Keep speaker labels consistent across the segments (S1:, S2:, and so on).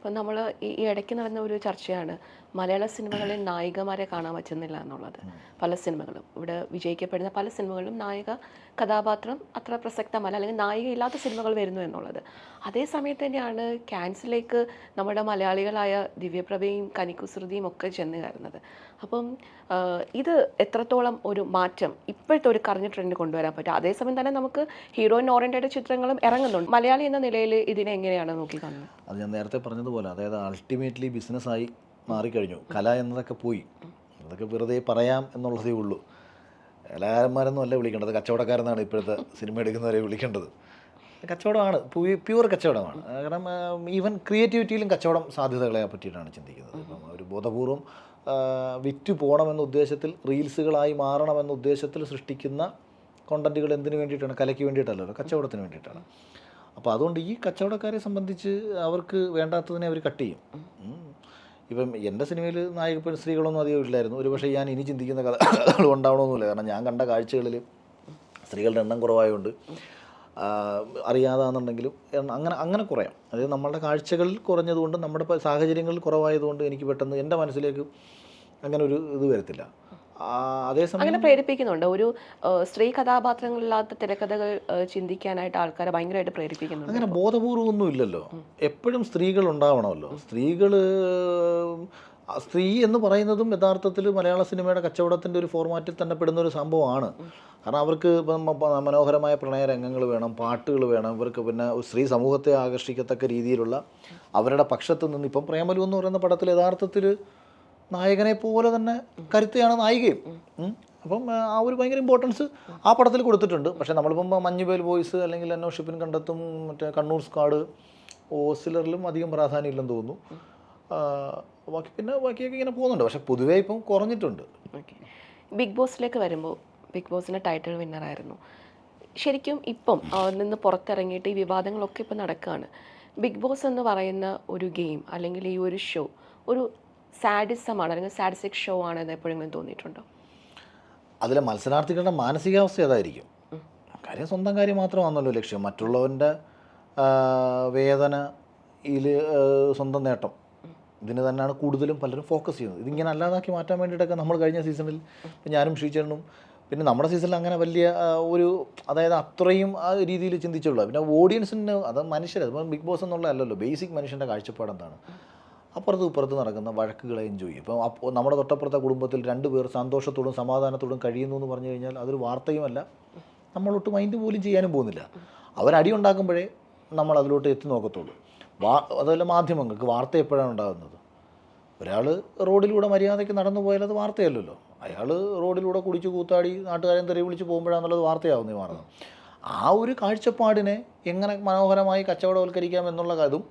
S1: ഇപ്പം നമ്മൾ ഈ ഇടയ്ക്ക് നടന്ന ഒരു ചർച്ചയാണ് മലയാള സിനിമകളിൽ നായികമാരെ കാണാൻ പറ്റുന്നില്ല എന്നുള്ളത്. പല സിനിമകളും ഇവിടെ വിജയിക്കപ്പെടുന്ന പല സിനിമകളിലും നായിക കഥാപാത്രം അത്ര പ്രസക്തമല്ല, അല്ലെങ്കിൽ നായിക ഇല്ലാത്ത സിനിമകൾ വരുന്നു എന്നുള്ളത്. അതേ സമയത്ത് തന്നെയാണ് ക്യാൻസിലേക്ക് നമ്മുടെ മലയാളികളായ ദിവ്യപ്രഭയും കനികുസൃതിയും ഒക്കെ ചെന്ന് കയറുന്നത്. അപ്പം ഇത് എത്രത്തോളം ഒരു മാറ്റം ഇപ്പോഴത്തെ ഒരു കറഞ്ഞ ട്രെൻഡ് കൊണ്ടുവരാൻ പറ്റും? അതേസമയം തന്നെ നമുക്ക് ഹീറോയിൻ ഓറിയൻറ്റഡ് ചിത്രങ്ങളും ഇറങ്ങുന്നുണ്ട്. മലയാളി എന്ന നിലയിൽ ഇതിനെ എങ്ങനെയാണ് നോക്കിക്കാണുന്നത്?
S2: അത് ഞാൻ നേരത്തെ പറഞ്ഞതുപോലെ, അതായത് അൾട്ടിമേറ്റ്ലി ബിസിനസ്സായി മാറിക്കഴിഞ്ഞു. കല എന്നതൊക്കെ പോയി, അതൊക്കെ വെറുതെ പറയാം എന്നുള്ളതേ ഉള്ളൂ. കലാകാരന്മാരൊന്നും അല്ല വിളിക്കേണ്ടത്, കച്ചവടക്കാരെന്നാണ് ഇപ്പോഴത്തെ സിനിമ എടുക്കുന്നവരെ വിളിക്കേണ്ടത്. കച്ചവടമാണ്, പ്യുവർ കച്ചവടമാണ്. കാരണം ഈവൻ ക്രിയേറ്റിവിറ്റിയിലും കച്ചവടം സാധ്യതകളെ പറ്റിയിട്ടാണ് ചിന്തിക്കുന്നത്. ഇപ്പം ഒരു ബോധപൂർവം വിറ്റ് പോകണമെന്ന ഉദ്ദേശത്തിൽ, റീൽസുകളായി മാറണമെന്ന ഉദ്ദേശത്തിൽ സൃഷ്ടിക്കുന്ന കോണ്ടൻറ്റുകൾ എന്തിനു വേണ്ടിയിട്ടാണ്? കലയ്ക്ക് വേണ്ടിയിട്ടല്ലല്ലോ, കച്ചവടത്തിന് വേണ്ടിയിട്ടാണ്. അപ്പോൾ അതുകൊണ്ട് ഈ കച്ചവടക്കാരെ സംബന്ധിച്ച് അവർക്ക് വേണ്ടാത്തതിനെ അവർ കട്ട് ചെയ്യും. ഇപ്പം എൻ്റെ സിനിമയിൽ നായിക സ്ത്രീകളൊന്നും അധികം ഇല്ലായിരുന്നു. ഒരു പക്ഷേ ഞാൻ ഇനി ചിന്തിക്കുന്ന കഥകൾ ഉണ്ടാവണമെന്നില്ല. കാരണം ഞാൻ കണ്ട കാഴ്ചകളിൽ സ്ത്രീകളുടെ എണ്ണം കുറവായതുകൊണ്ട്, അറിയാതാണെന്നുണ്ടെങ്കിലും അങ്ങനെ കുറയാം. അതായത് നമ്മളുടെ കാഴ്ചകളിൽ കുറഞ്ഞതുകൊണ്ട്, നമ്മുടെ സാഹചര്യങ്ങളിൽ കുറവായതുകൊണ്ട് എനിക്ക് പെട്ടെന്ന് എൻ്റെ മനസ്സിലേക്ക് അങ്ങനെ ഒരു ഇത് വരത്തില്ല. അതേസമയം
S1: അങ്ങനെ പ്രേരിപ്പിക്കുന്നുണ്ട്. ഒരു സ്ത്രീ കഥാപാത്രങ്ങളില്ലാത്ത തിരക്കഥകൾ ചിന്തിക്കാനായിട്ട് ആൾക്കാരെ ഭയങ്കരമായിട്ട് പ്രേരിപ്പിക്കുന്നുണ്ട്.
S2: അങ്ങനെ ബോധപൂർവം ഒന്നും ഇല്ലല്ലോ. എപ്പോഴും സ്ത്രീകൾ ഉണ്ടാവണമല്ലോ. സ്ത്രീ എന്ന് പറയുന്നതും യഥാർത്ഥത്തിൽ മലയാള സിനിമയുടെ കച്ചവടത്തിൻ്റെ ഒരു ഫോർമാറ്റിൽ തന്നെ പെടുന്ന ഒരു സംഭവമാണ്. കാരണം അവർക്ക് മനോഹരമായ പ്രണയരംഗങ്ങൾ വേണം, പാട്ടുകൾ വേണം. ഇവർക്ക് പിന്നെ സ്ത്രീ സമൂഹത്തെ ആകർഷിക്കത്തക്ക രീതിയിലുള്ള അവരുടെ പക്ഷത്ത് നിന്ന്, ഇപ്പം പ്രേമലു എന്ന് പറയുന്ന പടത്തിൽ യഥാർത്ഥത്തിൽ നായകനെ പോലെ തന്നെ കരുത്തയാണ് നായികയും. അപ്പം ആ ഒരു ഭയങ്കര ഇമ്പോർട്ടൻസ് ആ പടത്തിൽ കൊടുത്തിട്ടുണ്ട്. പക്ഷേ നമ്മളിപ്പം മഞ്ഞുവേൽ ബോയ്സ് അല്ലെങ്കിൽ അന്വേഷിപ്പിൻ കണ്ടെത്തും, മറ്റേ കണ്ണൂർ സ്ക്വാഡ്, ഓസിലറിലും അധികം പ്രാധാന്യം ഇല്ലെന്ന് തോന്നുന്നു. ബാക്കിയൊക്കെ ഇങ്ങനെ പോകുന്നുണ്ട്. പക്ഷേ പൊതുവേ ഇപ്പം കുറഞ്ഞിട്ടുണ്ട്.
S1: ഓക്കെ, ബിഗ് ബോസിലേക്ക് വരുമ്പോൾ ബിഗ് ബോസിൻ്റെ ടൈറ്റിൽ വിന്നറായിരുന്നു. ശരിക്കും ഇപ്പം നിന്ന് പുറത്തിറങ്ങിയിട്ട് ഈ വിവാദങ്ങളൊക്കെ ഇപ്പം നടക്കുകയാണ്. ബിഗ് ബോസ് എന്ന് പറയുന്ന ഒരു ഗെയിം അല്ലെങ്കിൽ ഈ ഒരു ഷോ ഒരു സാഡിസമാണ്, അല്ലെങ്കിൽ സാഡിസ്റ്റിക് ഷോ ആണെന്ന് എപ്പോഴെങ്കിലും തോന്നിയിട്ടുണ്ടോ?
S2: അതിലെ മത്സരാർത്ഥികളുടെ മാനസികാവസ്ഥ അതായിരിക്കും. കാര്യം സ്വന്തം കാര്യം മാത്രമാണല്ലോ ലക്ഷ്യം. മറ്റുള്ളവൻ്റെ വേദനയിൽ സ്വന്തം നേട്ടം, ഇതിന് തന്നെയാണ് കൂടുതലും പലരും ഫോക്കസ് ചെയ്യുന്നത്. ഇതിങ്ങനെ അല്ലാതാക്കി മാറ്റാൻ വേണ്ടിയിട്ടൊക്കെ നമ്മൾ കഴിഞ്ഞ സീസണിൽ ഞാനും ഷീച്ചേട്ടനും, പിന്നെ നമ്മുടെ സീസണിൽ അങ്ങനെ വലിയ ഒരു, അതായത് അത്രയും ആ രീതിയിൽ ചിന്തിച്ചുള്ളൂ. പിന്നെ ഓഡിയൻസിന്, അത് മനുഷ്യർ, അത് ബിഗ് ബോസ് എന്നുള്ള അല്ലല്ലോ, ബേസിക് മനുഷ്യൻ്റെ കാഴ്ചപ്പാട് എന്താണ്? അപ്പുറത്തും ഇപ്പുറത്ത് നടക്കുന്ന വഴക്കുകളെ എൻജോയ് ചെയ്യും. ഇപ്പം നമ്മുടെ തൊട്ടപ്പുറത്തെ കുടുംബത്തിൽ 2 പേർ സന്തോഷത്തോടും സമാധാനത്തോടും കഴിയുന്നു എന്ന് പറഞ്ഞു കഴിഞ്ഞാൽ അതൊരു വാർത്തയുമല്ല, നമ്മളൊട്ട് മൈൻഡ് പോലും ചെയ്യാനും പോകുന്നില്ല. അവരടി ഉണ്ടാക്കുമ്പോഴേ നമ്മൾ അതിലോട്ട് എത്തി നോക്കത്തുള്ളൂ. അതല്ല, മാധ്യമങ്ങൾക്ക് വാർത്ത എപ്പോഴാണ് ഉണ്ടാകുന്നത്? ഒരാൾ റോഡിലൂടെ മര്യാദയ്ക്ക് നടന്നു പോയാൽ അത് വാർത്തയല്ലല്ലോ. അയാൾ റോഡിലൂടെ കുടിച്ച് കൂത്താടി നാട്ടുകാരൻ തെറി വിളിച്ച് പോകുമ്പോഴാണെന്നുള്ളത് വാർത്തയാവുന്നേ മാറുന്നത്. ആ ഒരു കാഴ്ചപ്പാടിനെ എങ്ങനെ മനോഹരമായി കച്ചവടവൽക്കരിക്കാം എന്നുള്ള അതും,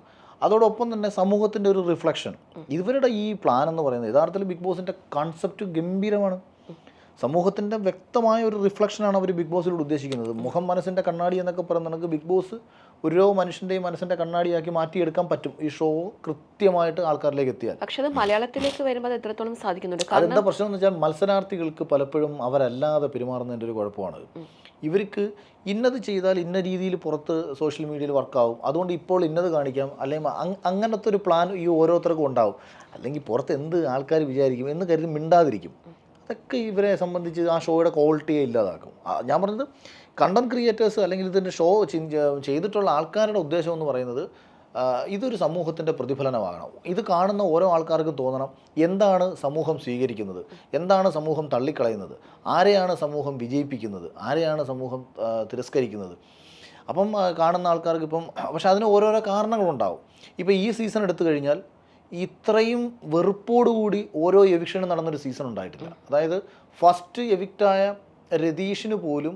S2: അതോടൊപ്പം തന്നെ സമൂഹത്തിൻ്റെ ഒരു റിഫ്ലക്ഷൻ. ഇവരുടെ ഈ പ്ലാൻ എന്ന് പറയുന്നത് യഥാർത്ഥത്തിൽ ബിഗ് ബോസിൻ്റെ കൺസെപ്റ്റ് ഗംഭീരമാണ്. സമൂഹത്തിൻ്റെ വ്യക്തമായ ഒരു റിഫ്ലക്ഷനാണ് അവർ ബിഗ് ബോസിലൂടെ ഉദ്ദേശിക്കുന്നത്. മുഖം മനസ്സിൻ്റെ കണ്ണാടി എന്നൊക്കെ പറയുന്ന നമുക്ക് ബിഗ് ബോസ് ഓരോ മനുഷ്യൻ്റെയും മനസ്സിൻ്റെ കണ്ണാടിയാക്കി മാറ്റിയെടുക്കാൻ പറ്റും ഈ ഷോ കൃത്യമായിട്ട് ആൾക്കാരിലേക്ക് എത്തിയാൽ.
S1: പക്ഷേ അത് മലയാളത്തിലേക്ക് വരുമ്പോൾ എത്രത്തോളം സാധിക്കുന്നുണ്ട്?
S2: അതെന്താ പ്രശ്നം എന്ന് വെച്ചാൽ, മത്സരാർത്ഥികൾക്ക് പലപ്പോഴും അവരല്ലാതെ പെരുമാറുന്നതിൻ്റെ ഒരു കുഴപ്പമാണ്. ഇവർക്ക് ഇന്നത് ചെയ്താൽ ഇന്ന രീതിയിൽ പുറത്ത് സോഷ്യൽ മീഡിയയിൽ വർക്കാവും, അതുകൊണ്ട് ഇപ്പോൾ ഇന്നത് കാണിക്കാം, അല്ലെങ്കിൽ അങ്ങനത്തെ ഒരു പ്ലാൻ ഈ ഓരോരുത്തർക്കും ഉണ്ടാവും. അല്ലെങ്കിൽ പുറത്ത് എന്ത് ആൾക്കാർ വിചാരിക്കും എന്ന് കരുതി മിണ്ടാതിരിക്കും. അതൊക്കെ ഇവരെ സംബന്ധിച്ച് ആ ഷോയുടെ ക്വാളിറ്റിയെ ഇല്ലാതാക്കും. ഞാൻ പറഞ്ഞത് കണ്ടന്റ് ക്രിയേറ്റേഴ്സ് അല്ലെങ്കിൽ ഇതിൻ്റെ ഷോ ചെയ്തിട്ടുള്ള ആൾക്കാരുടെ ഉദ്ദേശം എന്ന് പറയുന്നത് ഇതൊരു സമൂഹത്തിൻ്റെ പ്രതിഫലനമാകണം. ഇത് കാണുന്ന ഓരോ ആൾക്കാർക്കും തോന്നണം, എന്താണ് സമൂഹം സ്വീകരിക്കുന്നത്, എന്താണ് സമൂഹം തള്ളിക്കളയുന്നത്, ആരെയാണ് സമൂഹം വിജയിപ്പിക്കുന്നത്, ആരെയാണ് സമൂഹം തിരസ്കരിക്കുന്നത്. അപ്പം കാണുന്ന ആൾക്കാർക്ക് ഇപ്പം, പക്ഷെ അതിന് ഓരോരോ കാരണങ്ങളുണ്ടാവും. ഇപ്പം ഈ സീസൺ എടുത്തു കഴിഞ്ഞാൽ ഇത്രയും വെറുപ്പോടുകൂടി ഓരോ എവിക്ഷനും നടന്നൊരു സീസൺ ഉണ്ടായിട്ടില്ല. അതായത് ഫസ്റ്റ് എവിക്റ്റായ രതീഷിന് പോലും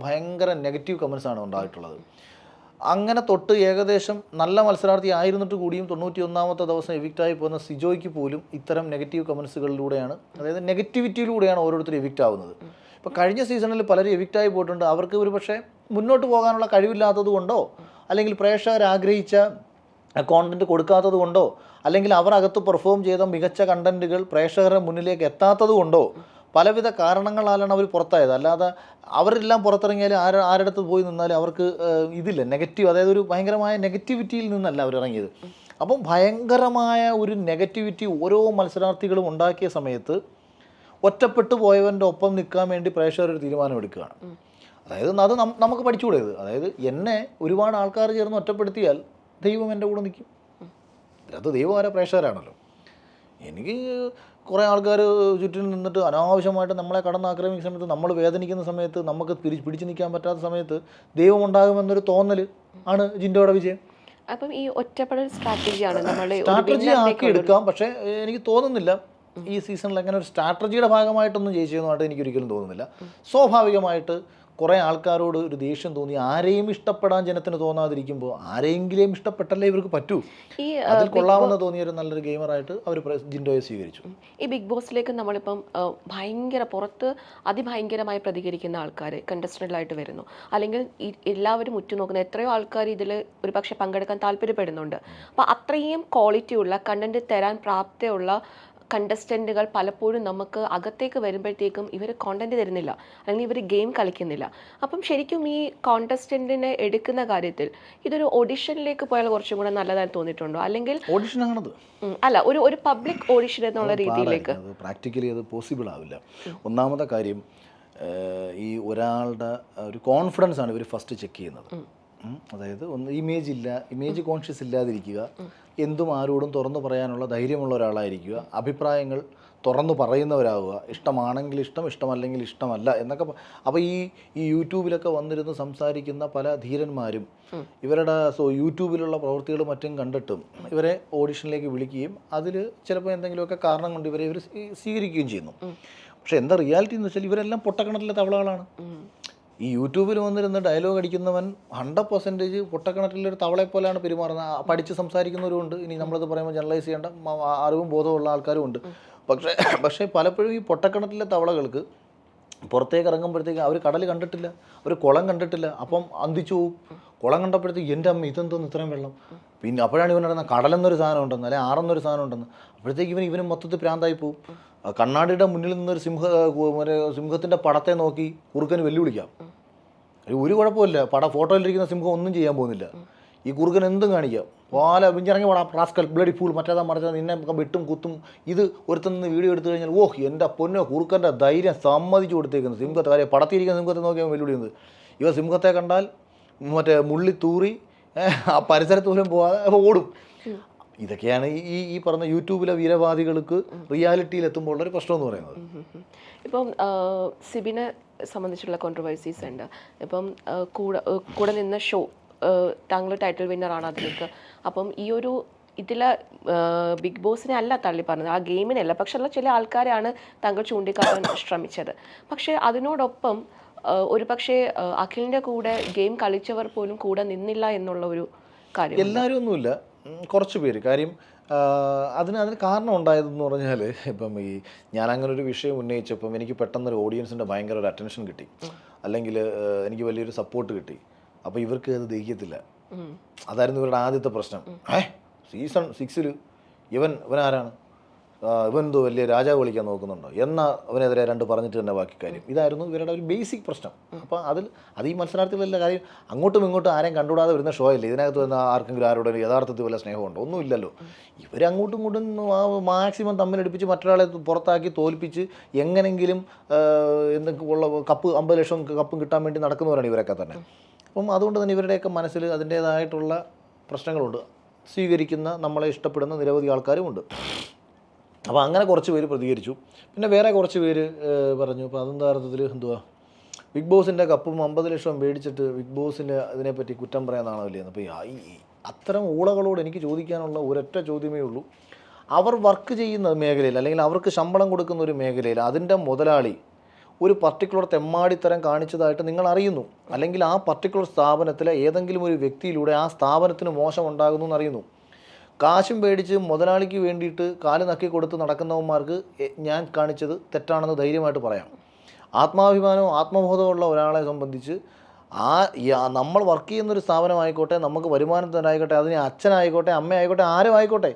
S2: ഭയങ്കര നെഗറ്റീവ് കമൻസാണ് ഉണ്ടായിട്ടുള്ളത്. അങ്ങനെ തൊട്ട് ഏകദേശം നല്ല മത്സരാർത്ഥി ആയിരുന്നിട്ട് കൂടിയും 91ാമത്തെ ദിവസം എവിക്റ്റായി പോകുന്ന സിജോയ്ക്ക് പോലും ഇത്തരം നെഗറ്റീവ് കമൻസുകളിലൂടെയാണ്, അതായത് നെഗറ്റിവിറ്റിയിലൂടെയാണ് ഓരോരുത്തർ എവിക്റ്റ് ആവുന്നത്. ഇപ്പോൾ കഴിഞ്ഞ സീസണിൽ പലരും എവിക്റ്റായി പോയിട്ടുണ്ട്. അവർക്ക് ഒരു പക്ഷേ മുന്നോട്ട് പോകാനുള്ള കഴിവില്ലാത്തത് കൊണ്ടോ, അല്ലെങ്കിൽ പ്രേക്ഷകർ ആഗ്രഹിച്ച കോണ്ടൻറ്റ് കൊടുക്കാത്തത് കൊണ്ടോ, അല്ലെങ്കിൽ അവർ അകത്ത് പെർഫോം ചെയ്ത മികച്ച കണ്ടൻറ്റുകൾ പ്രേക്ഷകരുടെ മുന്നിലേക്ക് എത്താത്തത് കൊണ്ടോ, പലവിധ കാരണങ്ങളാലാണ് അവർ പുറത്തായത്. അല്ലാതെ അവരെല്ലാം പുറത്തിറങ്ങിയാൽ ആരടുത്ത് പോയി നിന്നാലും അവർക്ക് ഇതില്ല, നെഗറ്റീവ്, അതായത് ഒരു ഭയങ്കരമായ നെഗറ്റിവിറ്റിയിൽ നിന്നല്ല അവർ ഇറങ്ങിയത്. അപ്പം ഭയങ്കരമായ ഒരു നെഗറ്റിവിറ്റി ഓരോ മത്സരാർത്ഥികളും ഉണ്ടാക്കിയ സമയത്ത് ഒറ്റപ്പെട്ടു പോയവൻ്റെ ഒപ്പം നിൽക്കാൻ വേണ്ടി പ്രേക്ഷകർ ഒരു തീരുമാനമെടുക്കുകയാണ്. അതായത് അത് നമുക്ക് പഠിച്ചുകൂടേത്. അതായത് എന്നെ ഒരുപാട് ആൾക്കാർ ചേർന്ന് ഒറ്റപ്പെടുത്തിയാൽ ദൈവം എൻ്റെ കൂടെ നിൽക്കും. ഇതിനകത്ത് ദൈവം ആരെ പ്രേക്ഷകരാണല്ലോ. എനിക്ക് കുറേ ആൾക്കാർ ചുറ്റിനും നിന്നിട്ട് അനാവശ്യമായിട്ട് നമ്മളെ കടന്നാക്രമിക്കുന്ന സമയത്ത്, നമ്മൾ വേദനിക്കുന്ന സമയത്ത്, നമുക്ക് പിടിച്ചു നിൽക്കാൻ പറ്റാത്ത സമയത്ത് ദൈവം ഉണ്ടാകുമെന്നൊരു തോന്നൽ ആണ് ജിൻഡോയുടെ വിജയം.
S1: അപ്പം ഈ ഒറ്റപ്പെടൽ സ്ട്രാറ്റജിയാണ് നമ്മളെ
S2: സ്ട്രാറ്റജി ആക്കി എടുക്കാം. പക്ഷേ എനിക്ക് തോന്നുന്നില്ല ഈ സീസണിൽ അങ്ങനെ ഒരു സ്ട്രാറ്റജിയുടെ ഭാഗമായിട്ടൊന്നും ജയിച്ചതെന്നുമായിട്ട് എനിക്കൊരിക്കലും തോന്നുന്നില്ല. സ്വാഭാവികമായിട്ട് കുറേ ആൾക്കാരോട് ഒരു ദേഷ്യം തോന്നി, ആരെയും ഇഷ്ടപ്പെടാൻ ജനത്തിന് തോന്നാതിരിക്കുമ്പോൾ ആരെങ്കിലും ഇഷ്ടപ്പെട്ടല്ലേ ഇവർക്ക് പറ്റൂ. അതിൽ കൊള്ളാമെന്ന് തോന്നിയൊരു നല്ലൊരു ഗെയിമറായിട്ട് അവർ ജിൻഡോയെ സ്വീകരിച്ചു.
S1: ഈ ബിഗ് ബോസിലേക്ക് നമ്മളിപ്പം ഭയങ്കര പുറത്ത് അതിഭയങ്കരമായി പ്രതികരിക്കുന്ന ആൾക്കാർ കണ്ടസ്റ്റൻ്റായിട്ട് വരുന്നു, അല്ലെങ്കിൽ എല്ലാവരും ഉറ്റുനോക്കുന്ന എത്രയോ ആൾക്കാർ ഇതിൽ ഒരു പക്ഷേ പങ്കെടുക്കാൻ താല്പര്യപ്പെടുന്നുണ്ട്. അപ്പോൾ അത്രയും ക്വാളിറ്റിയുള്ള കണ്ടന്റ് തരാൻ പ്രാപ്തിയുള്ള കണ്ടസ്റ്റൻറ്റുകൾ പലപ്പോഴും നമുക്ക് അകത്തേക്ക് വരുമ്പോഴത്തേക്കും ഇവർ കോണ്ടന്റ് തരുന്നില്ല, അല്ലെങ്കിൽ ഇവർ ഗെയിം കളിക്കുന്നില്ല. അപ്പം ശരിക്കും ഈ കോണ്ടസ്റ്റൻറ്റിനെ എടുക്കുന്ന കാര്യത്തിൽ ഇതൊരു ഓഡിഷനിലേക്ക് പോയാൽ കുറച്ചും കൂടെ നല്ലതായി തോന്നിയിട്ടുണ്ടോ? അല്ലെങ്കിൽ
S2: ഓഡിഷനാണത്
S1: അല്ല, ഒരു പബ്ലിക് ഓഡിഷൻ എന്നുള്ള രീതിയിലേക്ക്
S2: പ്രാക്ടിക്കലി അത് പോസിബിൾ ആവില്ല. ഒന്നാമത്തെ കാര്യം, ഈ ഒരാളുടെ ഒരു കോൺഫിഡൻസ് ആണ് ഇവർ ഫസ്റ്റ് ചെക്ക് ചെയ്യുന്നത്. അതായത് ഒന്ന് ഇമേജ് കോൺഷ്യസ് ഇല്ലാതിരിക്കുക, എന്തും ആരോടും തുറന്നു പറയാനുള്ള ധൈര്യമുള്ള ഒരാളായിരിക്കുക, അഭിപ്രായങ്ങൾ തുറന്നു പറയുന്നവരാവുക, ഇഷ്ടമാണെങ്കിൽ ഇഷ്ടം, ഇഷ്ടമല്ലെങ്കിൽ ഇഷ്ടമല്ല എന്നൊക്കെ. അപ്പോൾ ഈ യൂട്യൂബിലൊക്കെ വന്നിരുന്ന് സംസാരിക്കുന്ന പല ധീരന്മാരും ഇവരുടെ യൂട്യൂബിലുള്ള പ്രവൃത്തികളും മറ്റും കണ്ടിട്ടും ഇവരെ ഓഡിഷനിലേക്ക് വിളിക്കുകയും അതിൽ ചിലപ്പോൾ എന്തെങ്കിലുമൊക്കെ കാരണം കൊണ്ട് ഇവർ സ്വീകരിക്കുകയും ചെയ്യുന്നു. പക്ഷേ എന്താ റിയാലിറ്റി എന്ന് വെച്ചാൽ ഇവരെല്ലാം പൊട്ടക്കിണറ്റിലെ തവളകളാണ്. ഈ യൂട്യൂബിൽ വന്നിരുന്ന് ഡയലോഗ് അടിക്കുന്നവൻ 100% പൊട്ടക്കിണറ്റിലൊരു തവളയെ പോലെയാണ് പെരുമാറുന്നത്. പഠിച്ച് സംസാരിക്കുന്നവരുമുണ്ട്, ഇനി നമ്മളത് പറയുമ്പോൾ ജനറലൈസ് ചെയ്യേണ്ട അറിവും ബോധമുള്ള ആൾക്കാരും ഉണ്ട്. പക്ഷേ പലപ്പോഴും ഈ പൊട്ടക്കിണറ്റിലെ തവളകൾക്ക് പുറത്തേക്ക് ഇറങ്ങുമ്പോഴത്തേക്ക് അവർ കടൽ കണ്ടിട്ടില്ല, അവർ കുളം കണ്ടിട്ടില്ല. അപ്പം അന്തിച്ചു പോവും. കുളം കണ്ടപ്പോഴത്തേക്ക് എൻ്റെ അമ്മ ഇതെന്തോന്ന് ഇത്രയും വെള്ളം. പിന്നെ അപ്പോഴാണ് ഇവൻ നടന്നത് കടലെന്നൊരു സാധനം ഉണ്ടെന്ന്, അല്ലെങ്കിൽ ആറെന്നൊരു സാധനം ഉണ്ടെന്ന്. അപ്പോഴത്തേക്ക് ഇവന് മൊത്തത്തിൽ ഭ്രാന്തായി പോവും. കണ്ണാടിയുടെ മുന്നിൽ നിന്നൊരു സിംഹത്തിൻ്റെ പടത്തെ നോക്കി കുറുക്കന് വെല്ലുവിളിക്കാം. ഒരു കുഴപ്പമില്ല, ഫോട്ടോയിലിരിക്കുന്ന സിംഹം ഒന്നും ചെയ്യാൻ പോകുന്നില്ല. ഈ കുറുക്കൻ എന്തും കാണിക്കാം. ഇറങ്ങി പടാ റാസ്കൽ ബ്ലഡി ഫൂൾ, മറ്റേതാ മറിച്ചാൽ നിന്നെ വെട്ടും കുത്തും. ഇത് ഒരുത്തുനിന്ന് വീഡിയോ എടുത്തു കഴിഞ്ഞാൽ എൻ്റെ പൊന്നോ കുറുക്കൻ്റെ ധൈര്യം സമ്മതിച്ചു കൊടുത്തേക്കുന്നത്. സിംഹത്തെ കാര്യം പടത്തിയിരിക്കുന്ന സിംഹത്തെ നോക്കിയാൽ വെല്ലുവിളിക്കുന്നത്. ഇവ സിംഹത്തെ കണ്ടാൽ മുള്ളി തൂറി ആ പരിസരത്ത് പോലും പോകാതെ ഓടും. ഇതൊക്കെയാണ് ഈ പറഞ്ഞ യൂട്യൂബിലെ വീരവാദികൾക്ക് റിയാലിറ്റിയിൽ എത്തുമ്പോൾ ഉള്ളൊരു പ്രശ്നം എന്ന് പറയുന്നത്.
S1: ഇപ്പം സിബിനെ സംബന്ധിച്ചുള്ള കോൺട്രവേഴ്സീസ് ഉണ്ട്. ഇപ്പം കൂടെ നിന്ന ഷോ താങ്കൾ ടൈറ്റിൽ വിന്നറാണ് അതിലേക്ക്. അപ്പം ഈ ഒരു ഇതിലെ ബിഗ് ബോസിനെ അല്ല തള്ളി പറഞ്ഞത്, ആ ഗെയിമിനല്ല, പക്ഷെ ഉള്ള ചില ആൾക്കാരാണ് താങ്കൾ ചൂണ്ടിക്കാട്ടാൻ ശ്രമിച്ചത്. പക്ഷേ അതിനോടൊപ്പം ഒരു പക്ഷേ അഖിലിൻ്റെ കൂടെ ഗെയിം കളിച്ചവർ പോലും കൂടെ നിന്നില്ല എന്നുള്ള ഒരു കാര്യം.
S2: എല്ലാവരും ഒന്നുമില്ല, കുറച്ച് പേര്. കാര്യം അതിന് കാരണം ഉണ്ടായതെന്ന് പറഞ്ഞാൽ, ഇപ്പം ഞാൻ അങ്ങനെ ഒരു വിഷയം ഉന്നയിച്ചപ്പം എനിക്ക് പെട്ടെന്നൊരു ഓഡിയൻസിൻ്റെ ഭയങ്കര ഒരു അറ്റൻഷൻ കിട്ടി, അല്ലെങ്കിൽ എനിക്ക് വലിയൊരു സപ്പോർട്ട് കിട്ടി. അപ്പോൾ ഇവർക്ക് അത് ദഹിക്കത്തില്ല. അതായിരുന്നു ഇവരുടെ ആദ്യത്തെ പ്രശ്നം. സീസൺ 6 ഇവനാരാണ്, ഇവനെന്തോ വലിയ രാജാവ് കളിക്കാൻ നോക്കുന്നുണ്ടോ എന്നാൽ അവനെതിരെ 2 പറഞ്ഞിട്ട് തന്നെ ബാക്കി കാര്യം. ഇതായിരുന്നു ഇവരുടെ ഒരു ബേസിക് പ്രശ്നം. അപ്പോൾ അത് ഈ മത്സരാർത്ഥികളുടെ കാര്യം അങ്ങോട്ടും ഇങ്ങോട്ടും ആരെയും കണ്ടുകൂടാതെ വരുന്ന ഷോ അല്ലേ. ഇതിനകത്ത് വന്ന ആർക്കെങ്കിലും ആരോടും യഥാർത്ഥത്തിൽ വല്ല സ്നേഹമുണ്ടോ? ഒന്നുമില്ലല്ലോ. ഇവരങ്ങോട്ടും ഇങ്ങോട്ടും മാക്സിമം തമ്മിലടിപ്പിച്ച് മറ്റൊരാളെ പുറത്താക്കി തോൽപ്പിച്ച് എങ്ങനെങ്കിലും എന്തൊക്കെ ഉള്ള 50 ലക്ഷം കപ്പും കിട്ടാൻ വേണ്ടി നടക്കുന്നവരാണ് ഇവരൊക്കെ തന്നെ. അപ്പം അതുകൊണ്ട് തന്നെ ഇവരുടെയൊക്കെ മനസ്സിൽ അതിൻ്റേതായിട്ടുള്ള പ്രശ്നങ്ങളുണ്ട്. സ്വീകരിക്കുന്ന നമ്മളെ ഇഷ്ടപ്പെടുന്ന നിരവധി ആൾക്കാരുമുണ്ട്. അപ്പോൾ അങ്ങനെ കുറച്ച് പേര് പ്രതികരിച്ചു. പിന്നെ വേറെ കുറച്ച് പേര് പറഞ്ഞു, ഇപ്പോൾ അതെന്താ അർത്ഥത്തിൽ എന്തുവാ ബിഗ് ബോസിൻ്റെ കപ്പും 50 ലക്ഷം മേടിച്ചിട്ട് ബിഗ് ബോസിൻ്റെ അതിനെപ്പറ്റി കുറ്റം പറയാനാണോ ഇല്ലേ. അപ്പോൾ അത്തരം ഊളകളോട് എനിക്ക് ചോദിക്കാനുള്ള ഒരൊറ്റ ചോദ്യമേ ഉള്ളൂ. അവർ വർക്ക് ചെയ്യുന്ന മേഖലയിൽ, അല്ലെങ്കിൽ അവർക്ക് ശമ്പളം കൊടുക്കുന്ന ഒരു മേഖലയിൽ അതിൻ്റെ മുതലാളി ഒരു പർട്ടിക്കുലർ തെമ്മാടിത്തരം കാണിച്ചതായിട്ട് നിങ്ങൾ അറിയുന്നു, അല്ലെങ്കിൽ ആ പർട്ടിക്കുലർ സ്ഥാപനത്തിലെ ഏതെങ്കിലും ഒരു വ്യക്തിയിലൂടെ ആ സ്ഥാപനത്തിന് മോശം ഉണ്ടാകുന്നു എന്നറിയുന്നു. കാശും പേടിച്ച് മുതലാളിക്ക് വേണ്ടിയിട്ട് കാല് നക്കി കൊടുത്ത് നടക്കുന്നവന്മാർക്ക് ഞാൻ കാണിച്ചത് തെറ്റാണെന്ന് ധൈര്യമായിട്ട് പറയാം. ആത്മാഭിമാനവും ആത്മബോധമുള്ള ഒരാളെ സംബന്ധിച്ച് നമ്മൾ വർക്ക് ചെയ്യുന്നൊരു സ്ഥാപനമായിക്കോട്ടെ, നമുക്ക് വരുമാനത്തിനായിക്കോട്ടെ, അതിന് അച്ഛനായിക്കോട്ടെ, അമ്മയായിക്കോട്ടെ, ആരും ആയിക്കോട്ടെ,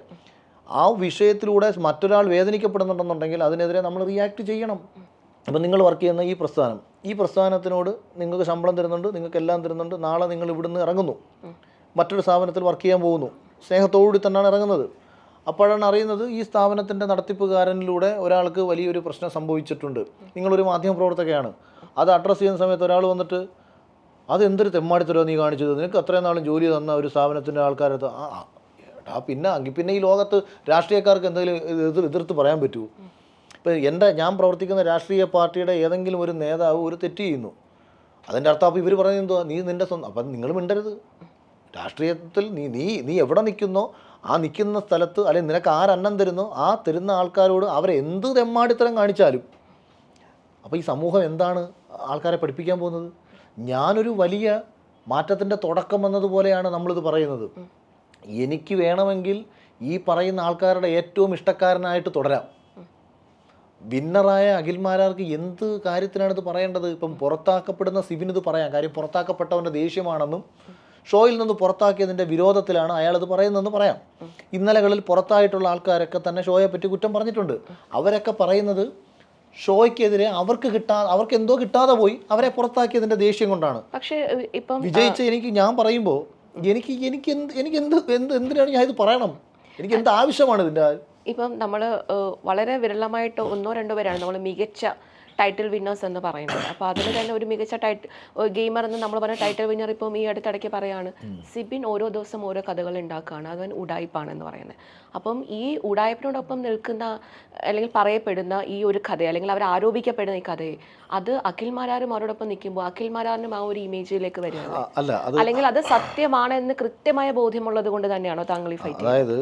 S2: ആ വിഷയത്തിലൂടെ മറ്റൊരാൾ വേദനിക്കപ്പെടുന്നുണ്ടെന്നുണ്ടെങ്കിൽ അതിനെതിരെ നമ്മൾ റിയാക്ട് ചെയ്യണം. അപ്പം നിങ്ങൾ വർക്ക് ചെയ്യുന്ന ഈ പ്രസ്ഥാനത്തിനോട് നിങ്ങൾക്ക് ശമ്പളം തരുന്നുണ്ട്, നിങ്ങൾക്ക് എല്ലാം തരുന്നുണ്ട്. നാളെ നിങ്ങൾ ഇവിടുന്ന് ഇറങ്ങുന്നു, മറ്റൊരു സ്ഥാപനത്തിൽ വർക്ക് ചെയ്യാൻ പോകുന്നു. സ്നേഹത്തോടുകൂടി തന്നെയാണ് ഇറങ്ങുന്നത്. അപ്പോഴാണ് അറിയുന്നത് ഈ സ്ഥാപനത്തിൻ്റെ നടത്തിപ്പുകാരനിലൂടെ ഒരാൾക്ക് വലിയൊരു പ്രശ്നം സംഭവിച്ചിട്ടുണ്ട്. നിങ്ങളൊരു മാധ്യമപ്രവർത്തകയാണ്, അത് അഡ്രസ്സ് ചെയ്യുന്ന സമയത്ത് ഒരാൾ വന്നിട്ട് അതെന്തൊരു തെമ്മാടിത്തരോ നീ കാണിച്ചത്, നിനക്ക് അത്രയും നാളും ജോലി തന്ന ഒരു സ്ഥാപനത്തിൻ്റെ ആൾക്കാരത്ത് പിന്നെ ഈ ലോകത്ത് രാഷ്ട്രീയക്കാർക്ക് എന്തെങ്കിലും എതിർത്ത് പറയാൻ പറ്റുമോ? ഇപ്പം ഞാൻ പ്രവർത്തിക്കുന്ന രാഷ്ട്രീയ പാർട്ടിയുടെ ഏതെങ്കിലും ഒരു നേതാവ് ഒരു തെറ്റ് ചെയ്യുന്നു, അതിൻ്റെ അർത്ഥം അപ്പോൾ ഇവർ പറയുന്നത് എന്തുവാ, നീ നിൻ്റെ സ്വന്തം, അപ്പം നിങ്ങൾ മിണ്ടരുത്. രാഷ്ട്രീയത്തിൽ നീ എവിടെ നിൽക്കുന്നോ ആ നിൽക്കുന്ന സ്ഥലത്ത്, അല്ലെങ്കിൽ നിനക്ക് ആരന്നം തരുന്നോ ആ തരുന്ന ആൾക്കാരോട് അവരെന്ത് തെമ്മാടിത്തരം കാണിച്ചാലും, അപ്പോൾ ഈ സമൂഹം എന്താണ് ആൾക്കാരെ പഠിപ്പിക്കാൻ പോകുന്നത്? ഞാനൊരു വലിയ മാറ്റത്തിൻ്റെ തുടക്കം എന്നതുപോലെയാണ് നമ്മളിത് പറയുന്നത്. എനിക്ക് വേണമെങ്കിൽ ഈ പറയുന്ന ആൾക്കാരുടെ ഏറ്റവും ഇഷ്ടക്കാരനായിട്ട് തുടരാം. വിന്നറായ അഖിൽമാരാർക്ക് എന്ത് കാര്യത്തിനാണിത് പറയേണ്ടത്? ഇപ്പം പുറത്താക്കപ്പെടുന്ന സിബിനിത് പറയാം, കാര്യം പുറത്താക്കപ്പെട്ടവൻ്റെ ദേഷ്യമാണെന്നും ഷോയിൽ നിന്ന് പുറത്താക്കിയതിൻ്റെ വിരോധത്തിലാണ് അയാളത് പറയുന്നതെന്ന് പറയാം. ഇന്നലകളിൽ പുറത്തായിട്ടുള്ള ആൾക്കാരൊക്കെ തന്നെ ഷോയെ പറ്റി കുറ്റം പറഞ്ഞിട്ടുണ്ട്. അവരൊക്കെ പറയുന്നത് ഷോയ്ക്കെതിരെ അവർക്ക് എന്തോ കിട്ടാതെ പോയി അവരെ പുറത്താക്കിയതിൻ്റെ ദേഷ്യം കൊണ്ടാണ്. പക്ഷേ ഇപ്പം വിജയിച്ച ഞാൻ പറയുമ്പോൾ എന്തിനാണ് ഞാൻ ഇത് പറയണം? എനിക്ക് എന്ത് ആവശ്യമാണ് ഇതിൻ്റെ?
S1: ഇപ്പം നമ്മൾ വളരെ വിരളമായിട്ട് 1-2 പേരാണ് നമ്മൾ മികച്ച ടൈറ്റിൽ വിന്നേഴ്സ് എന്ന് പറയുന്നത്. അപ്പോൾ അതിൽ തന്നെ ഒരു മികച്ച ഗെയിമർ എന്ന് നമ്മൾ പറഞ്ഞ ടൈറ്റിൽ വിന്നർ ഇപ്പം ഈ അടുത്തിടയ്ക്ക് പറയാണ്, സിബിൻ ഓരോ ദിവസം ഓരോ കഥകൾ ഉണ്ടാക്കുകയാണ്, അതവൻ ഉടായ്പാണെന്ന് പറയുന്നത്. അപ്പം ഈ ഉടായ്പിനോടൊപ്പം നിൽക്കുന്ന അല്ലെങ്കിൽ പറയപ്പെടുന്ന ഈ ഒരു കഥ, അല്ലെങ്കിൽ അവർ ആരോപിക്കപ്പെടുന്ന ഈ കഥയെ, അത് അഖിൽമാരാരും അവരോടൊപ്പം നിൽക്കുമ്പോൾ അഖിൽമാരാറിനും ആ ഒരു ഇമേജിലേക്ക് വരികയാണ്, അല്ലെങ്കിൽ അത് സത്യമാണെന്ന് കൃത്യമായ ബോധ്യമുള്ളത് കൊണ്ട് തന്നെയാണോ താങ്കൾ ഈ ഫൈറ്റ്?
S2: അതായത്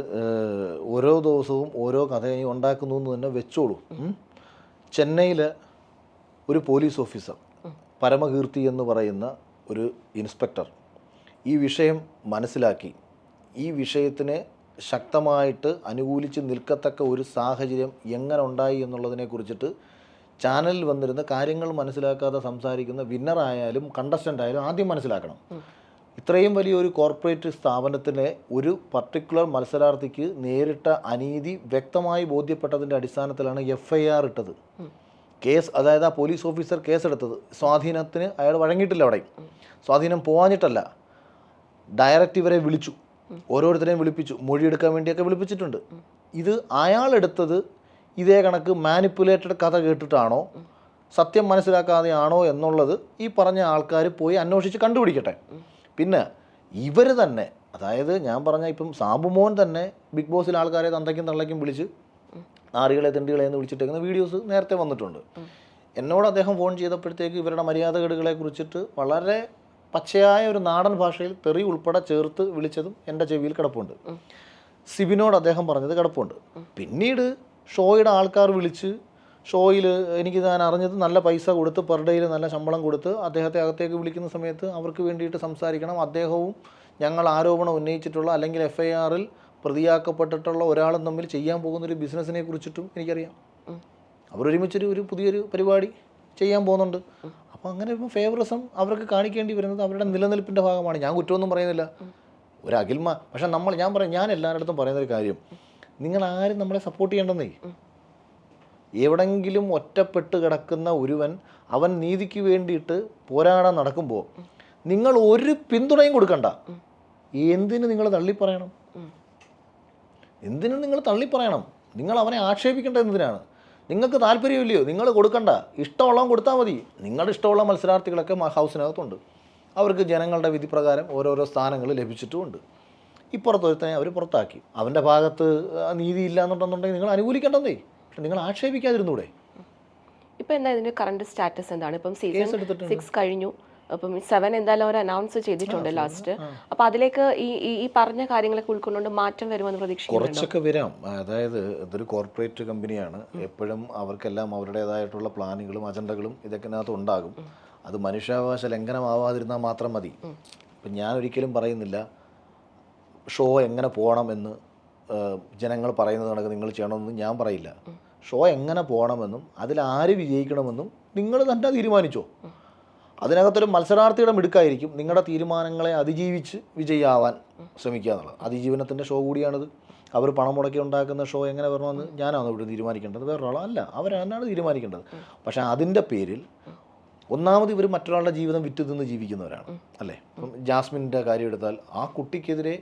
S2: ഓരോ ദിവസവും ഓരോ കഥ ഉണ്ടാക്കുന്നു എന്ന് തന്നെ വെച്ചോളൂ. ചെന്നൈയിൽ ഒരു പോലീസ് ഓഫീസർ, പരമകീർത്തി എന്ന് പറയുന്ന ഒരു ഇൻസ്പെക്ടർ ഈ വിഷയം മനസ്സിലാക്കി ഈ വിഷയത്തിനെ ശക്തമായിട്ട് അനുകൂലിച്ച് നിൽക്കത്തക്ക ഒരു സാഹചര്യം എങ്ങനെ ഉണ്ടായി എന്നുള്ളതിനെ കുറിച്ചിട്ട് ചാനലിൽ വന്നിരുന്ന കാര്യങ്ങൾ മനസ്സിലാക്കാതെ സംസാരിക്കുന്ന വിന്നറായാലും കണ്ടസ്റ്റൻ്റ് ആയാലും ആദ്യം മനസ്സിലാക്കണം. ഇത്രയും വലിയൊരു കോർപ്പറേറ്റ് സ്ഥാപനത്തിലെ ഒരു പർട്ടിക്കുലർ മത്സരാർത്ഥിക്ക് നേരിട്ട അനീതി വ്യക്തമായി ബോധ്യപ്പെട്ടതിൻ്റെ അടിസ്ഥാനത്തിലാണ് FIR ഇട്ടത്. കേസ്, അതായത് ആ പോലീസ് ഓഫീസർ കേസെടുത്തത് സ്വാധീനത്തിന് അയാൾ വഴങ്ങിയിട്ടില്ല. അവിടെ സ്വാധീനം പോവാഞ്ഞിട്ടല്ല, ഡയറക്റ്റ് ഇവരെ വിളിച്ചു, ഓരോരുത്തരെയും വിളിപ്പിച്ചു, മൊഴിയെടുക്കാൻ വേണ്ടിയൊക്കെ വിളിപ്പിച്ചിട്ടുണ്ട്. ഇത് അയാളെടുത്തത് ഇതേ കണക്ക് മാനിപ്പുലേറ്റഡ് കഥ കേട്ടിട്ടാണോ സത്യം മനസ്സിലാക്കാതെയാണോ എന്നുള്ളത് ഈ പറഞ്ഞ ആൾക്കാർ പോയി അന്വേഷിച്ച് കണ്ടുപിടിക്കട്ടെ. പിന്നെ ഇവർ തന്നെ, അതായത് ഞാൻ പറഞ്ഞ ഇപ്പം സാബുമോൻ തന്നെ ബിഗ് ബോസിൽ ആൾക്കാരെ തന്തയ്ക്കും തള്ളയ്ക്കും വിളിച്ച് നാറികളെ തെണ്ടികളെ എന്ന് വിളിച്ചിട്ടേക്കുന്ന വീഡിയോസ് നേരത്തെ വന്നിട്ടുണ്ട്. എന്നോട് അദ്ദേഹം ഫോൺ ചെയ്തപ്പോഴത്തേക്ക് ഇവരുടെ മര്യാദകേടുകളെ കുറിച്ചിട്ട് വളരെ പച്ചയായ ഒരു നാടൻ ഭാഷയിൽ തെറി ഉൾപ്പെടെ ചേർത്ത് വിളിച്ചതും എൻ്റെ ചെവിയിൽ കിടപ്പുണ്ട്. സിബിനോട് അദ്ദേഹം പറഞ്ഞത് കിടപ്പുണ്ട്. പിന്നീട് ഷോയുടെ ആൾക്കാർ വിളിച്ച് ഷോയിൽ ഞാൻ അറിഞ്ഞത് നല്ല പൈസ കൊടുത്ത് പെർ ഡേയിൽ നല്ല ശമ്പളം കൊടുത്ത് അദ്ദേഹത്തെ അകത്തേക്ക് വിളിക്കുന്ന സമയത്ത് അവർക്ക് വേണ്ടിയിട്ട് സംസാരിക്കണം, അദ്ദേഹവും ഞങ്ങൾ ആരോപണം ഉന്നയിച്ചിട്ടുള്ള അല്ലെങ്കിൽ FIRൽ പ്രതിയാക്കപ്പെട്ടിട്ടുള്ള ഒരാളും തമ്മിൽ ചെയ്യാൻ പോകുന്നൊരു ബിസിനസ്സിനെ കുറിച്ചിട്ടും എനിക്കറിയാം. അവരൊരുമിച്ചൊരു പുതിയൊരു പരിപാടി ചെയ്യാൻ പോകുന്നുണ്ട്. അപ്പോൾ അങ്ങനെ ഇപ്പോൾ ഫേവറിസം അവർക്ക് കാണിക്കേണ്ടി വരുന്നത് അവരുടെ നിലനിൽപ്പിൻ്റെ ഭാഗമാണ്. ഞാൻ കുറ്റമൊന്നും പറയുന്നില്ല. ഒരു പക്ഷേ ഞാൻ എല്ലാവരുടെ പറയുന്നൊരു കാര്യം, നിങ്ങൾ ആരും നമ്മളെ സപ്പോർട്ട് ചെയ്യേണ്ടെന്നേ. എവിടെങ്കിലും ഒറ്റപ്പെട്ട് കിടക്കുന്ന ഒരുവൻ അവൻ നീതിക്ക് വേണ്ടിയിട്ട് പോരാടാൻ നടക്കുമ്പോൾ നിങ്ങൾ ഒരു പിന്തുണയും കൊടുക്കണ്ട. എന്തിന് നിങ്ങൾ തള്ളിപ്പറയണം? നിങ്ങൾ തള്ളിപ്പറയണം? നിങ്ങൾ അവനെ ആക്ഷേപിക്കേണ്ടത് എന്തിനാണ്? നിങ്ങൾക്ക് താല്പര്യമില്ലയോ? നിങ്ങൾ കൊടുക്കണ്ട, ഇഷ്ടമുള്ളവൻ കൊടുത്താൽ മതി. നിങ്ങളുടെ ഇഷ്ടമുള്ള മത്സരാർത്ഥികളൊക്കെ ഹൗസിനകത്തുണ്ട്. അവർക്ക് ജനങ്ങളുടെ വിധി പ്രകാരം ഓരോരോ സ്ഥാനങ്ങൾ ലഭിച്ചിട്ടുമുണ്ട്. ഇപ്പുറത്തൊരുത്തനെ അവർ പുറത്താക്കി, അവൻ്റെ ഭാഗത്ത് നീതി ഇല്ല എന്നുണ്ടെന്നുണ്ടെങ്കിൽ നിങ്ങൾ അനുകൂലിക്കേണ്ടതേ, പക്ഷെ നിങ്ങൾ ആക്ഷേപിക്കാതിരുന്നൂടെ?
S1: ഇപ്പോൾ എന്താ ഇതിൻ്റെ കറണ്ട് സ്റ്റാറ്റസ് എന്താണ്? ഇപ്പം സീസൺ 6 കഴിഞ്ഞു, അപ്പം 7 എന്തായാലും അവർ അനൗൺസ് ചെയ്തിട്ടുണ്ട് ലാസ്റ്റ്. അപ്പോൾ അതിലേക്ക് ഈ പറഞ്ഞ കാര്യങ്ങളൊക്കെ ഉൾക്കൊണ്ടുകൊണ്ട് മാറ്റം വരുമെന്ന് പ്രതീക്ഷിക്കുന്നു.
S2: കുറച്ചൊക്കെ വരാം. അതായത് ഇതൊരു കോർപ്പറേറ്റ് കമ്പനിയാണ്, എപ്പോഴും അവർക്കെല്ലാം അവരുടേതായിട്ടുള്ള പ്ലാനുകളും അജണ്ടകളും ഇതൊക്കെ ഉണ്ടാകും. അത് മനുഷ്യാവകാശ ലംഘനമാവാതിരുന്നാൽ മാത്രം മതി. ഇപ്പം ഞാൻ ഒരിക്കലും പറയുന്നില്ല ഷോ എങ്ങനെ പോകണമെന്ന് ജനങ്ങൾ പറയുന്നത് കണക്ക് നിങ്ങൾ ചെയ്യണമെന്നും ഞാൻ പറയില്ല. ഷോ എങ്ങനെ പോകണമെന്നും അതിലാര് വിജയിക്കണമെന്നും നിങ്ങൾ തന്നെ തീരുമാനിച്ചോ. അതിനകത്തൊരു മത്സരാർത്ഥിയുടെ മിടുക്കായിരിക്കും നിങ്ങളുടെ തീരുമാനങ്ങളെ അതിജീവിച്ച് വിജയിയാവാൻ ശ്രമിക്കുക എന്നുള്ളത്. അതിജീവനത്തിൻ്റെ ഷോ കൂടിയാണിത്. അവർ പണം മുടക്കി ഉണ്ടാക്കുന്ന ഷോ എങ്ങനെ വരണമെന്ന് ഞാനാണ് ഇവിടെ തീരുമാനിക്കേണ്ടത്, വേറൊരാളോ അല്ല, അവരാണ് തീരുമാനിക്കേണ്ടത്. പക്ഷേ അതിൻ്റെ പേരിൽ ഒന്നാമത് ഇവർ മറ്റൊരാളുടെ ജീവിതം വിറ്റ് തിന്ന് ജീവിക്കുന്നവരാണ്, അല്ലേ? ഇപ്പം ജാസ്മിൻ്റെ കാര്യം എടുത്താൽ ആ കുട്ടിക്കെതിരെ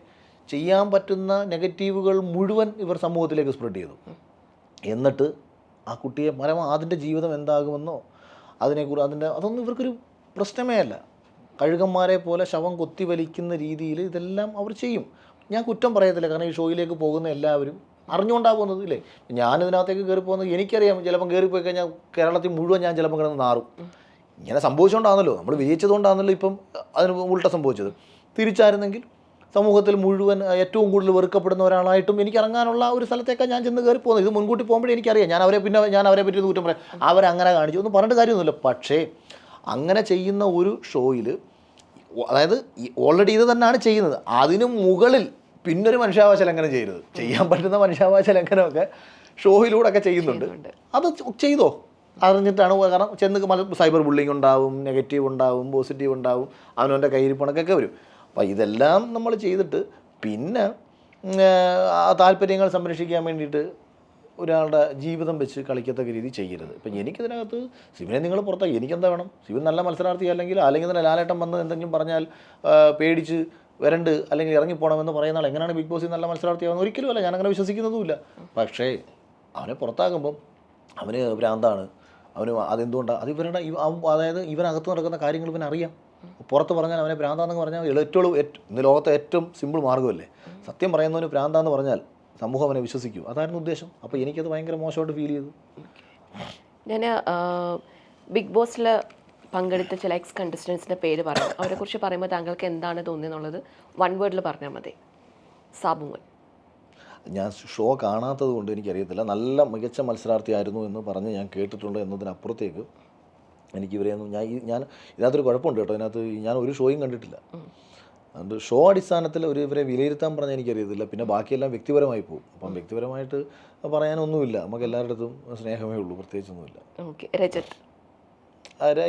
S2: ചെയ്യാൻ പറ്റുന്ന നെഗറ്റീവുകൾ മുഴുവൻ ഇവർ സമൂഹത്തിലേക്ക് സ്പ്രെഡ് ചെയ്തു. എന്നിട്ട് ആ കുട്ടിയെ അതിൻ്റെ ജീവിതം എന്താകുമെന്നോ അതൊന്നും ഇവർക്കൊരു പ്രശ്നമേ അല്ല. കഴുകന്മാരെ പോലെ ശവം കൊത്തി വലിക്കുന്ന രീതിയിൽ ഇതെല്ലാം അവർ ചെയ്യും. ഞാൻ കുറ്റം പറയത്തില്ല, കാരണം ഈ ഷോയിലേക്ക് പോകുന്ന എല്ലാവരും അറിഞ്ഞുകൊണ്ടാണ് പോകുന്നത് ഇല്ലേ. ഞാനിതിനകത്തേക്ക് കയറി പോകുന്നത് എനിക്കറിയാം, ചിലപ്പം കയറിപ്പോയി കഴിഞ്ഞാൽ കേരളത്തിൽ മുഴുവൻ ഞാൻ ചിലപ്പോൾ കിടന്ന് നാറും. ഇങ്ങനെ സംഭവിച്ചുകൊണ്ടാണല്ലോ, നമ്മൾ വിജയിച്ചതുകൊണ്ടാണല്ലോ ഇപ്പം അതിന് ഉൾട്ട സംഭവിച്ചത്. തിരിച്ചായിരുന്നെങ്കിൽ സമൂഹത്തിൽ മുഴുവൻ ഏറ്റവും കൂടുതൽ വെറുക്കപ്പെടുന്ന ഒരാളായിട്ടും എനിക്ക് ഇറങ്ങാനുള്ള ഒരു സ്ഥലത്തേക്കാണ് ഞാൻ ചെന്ന് കയറി പോകുന്നത്. ഇത് മുൻകൂട്ടി പോകുമ്പോഴേ എനിക്കറിയാം ഞാൻ അവരെ പറ്റി കുറ്റം പറയാം, അവരങ്ങനെ കാണിച്ചു ഒന്നും പറഞ്ഞിട്ട് കാര്യമൊന്നുമില്ല. പക്ഷേ അങ്ങനെ ചെയ്യുന്ന ഒരു ഷോയിൽ, അതായത് ഓൾറെഡി ഇത് തന്നെയാണ് ചെയ്യുന്നത്, അതിനും മുകളിൽ പിന്നൊരു മനുഷ്യാവകാശ ലംഘനം ചെയ്യരുത്. ചെയ്യാൻ പറ്റുന്ന മനുഷ്യാവകാശ ലംഘനമൊക്കെ ഷോയിലൂടെ ഒക്കെ ചെയ്യുന്നുണ്ട്. അത് ചെയ്തോ അറിഞ്ഞിട്ടാണ്. കാരണം ചെന്ന് സൈബർ ബുള്ളിങ് ഉണ്ടാവും, നെഗറ്റീവ് ഉണ്ടാവും, പോസിറ്റീവ് ഉണ്ടാവും, അവനവൻ്റെ കയ്യിരിപ്പണക്കൊക്കെ വരും. അപ്പോൾ ഇതെല്ലാം നമ്മൾ ചെയ്തിട്ട് പിന്നെ ആ താല്പര്യങ്ങൾ സംരക്ഷിക്കാൻ വേണ്ടിയിട്ട് ഒരാളുടെ ജീവിതം വെച്ച് കളിക്കത്തക്ക രീതി ചെയ്യരുത്. ഇപ്പം എനിക്കിതിനകത്ത് സിബിനെ നിങ്ങൾ പുറത്താക്കി, എനിക്കെന്താ വേണം? സിബിൻ നല്ല മത്സരാർത്ഥി അല്ലെങ്കിൽ തന്നെ ലാലേട്ടൻ വന്ന് എന്തെങ്കിലും പറഞ്ഞാൽ പേടിച്ച് വരണ്ട് അല്ലെങ്കിൽ ഇറങ്ങിപ്പോണമെന്ന് പറയുന്ന ആൾ എങ്ങനെയാണ് ബിഗ് ബോസിൽ നല്ല മത്സരാർത്ഥിയാവുന്നത്? ഒരിക്കലും അല്ല, ഞാനങ്ങനെ വിശ്വസിക്കുന്നതുമില്ല. പക്ഷേ അവനെ പുറത്താക്കുമ്പം അവന് ഭ്രാന്താണ്, അവന് അതെന്തുകൊണ്ടാണ് അത് ഇവരുടെ അതായത് ഇവനകത്ത് നടക്കുന്ന കാര്യങ്ങൾ ഇവനറിയാം. പുറത്ത് പറഞ്ഞാൽ അവനെ ഭ്രാന്താണെന്ന് പറഞ്ഞാൽ ഇന്ന് ലോകത്തെ ഏറ്റവും സിമ്പിൾ മാർഗ്ഗമല്ലേ. സത്യം പറയുന്നവന് ഭ്രാന്താന്ന് പറഞ്ഞാൽ സമൂഹം അവനെ വിശ്വസിക്കും. അതായിരുന്നു ഉദ്ദേശം. അപ്പോൾ എനിക്കത് ഭയങ്കര മോശമായിട്ട് ഫീൽ ചെയ്തു.
S1: ഞാൻ ബിഗ് ബോസിൽ പങ്കെടുത്ത ചില എക്സ് കണ്ടസ്റ്റൻസിൻ്റെ പേര് പറയാം. അവരെക്കുറിച്ച് പറയുമ്പോൾ താങ്കൾക്ക് എന്താണ് തോന്നിയെന്നുള്ളത് വൺ വേർഡിൽ പറഞ്ഞാൽ മതി. സാബുമോൻ. ഞാൻ
S2: ഷോ കാണാത്തത് കൊണ്ട് എനിക്കറിയത്തില്ല. നല്ല മികച്ച മത്സരാർത്ഥിയായിരുന്നു എന്ന് പറഞ്ഞ് ഞാൻ കേട്ടിട്ടുണ്ട് എന്നതിനപ്പുറത്തേക്ക് എനിക്കിവരെയൊന്നും ഞാൻ ഇതിനകത്തൊരു കുഴപ്പമുണ്ട് കേട്ടോ. ഇതിനകത്ത് ഞാൻ ഒരു ഷോയും കണ്ടിട്ടില്ല. അതുകൊണ്ട് ഷോ അടിസ്ഥാനത്തിൽ ഇവരെ വിലയിരുത്താൻ പറഞ്ഞാൽ എനിക്കറിയത്തില്ല. പിന്നെ ബാക്കിയെല്ലാം വ്യക്തിപരമായി പോകും. അപ്പം വ്യക്തിപരമായിട്ട് പറയാനൊന്നുമില്ല. നമുക്ക് എല്ലാവരുടെ അടുത്തും സ്നേഹമേ ഉള്ളൂ, പ്രത്യേകിച്ചൊന്നുമില്ല.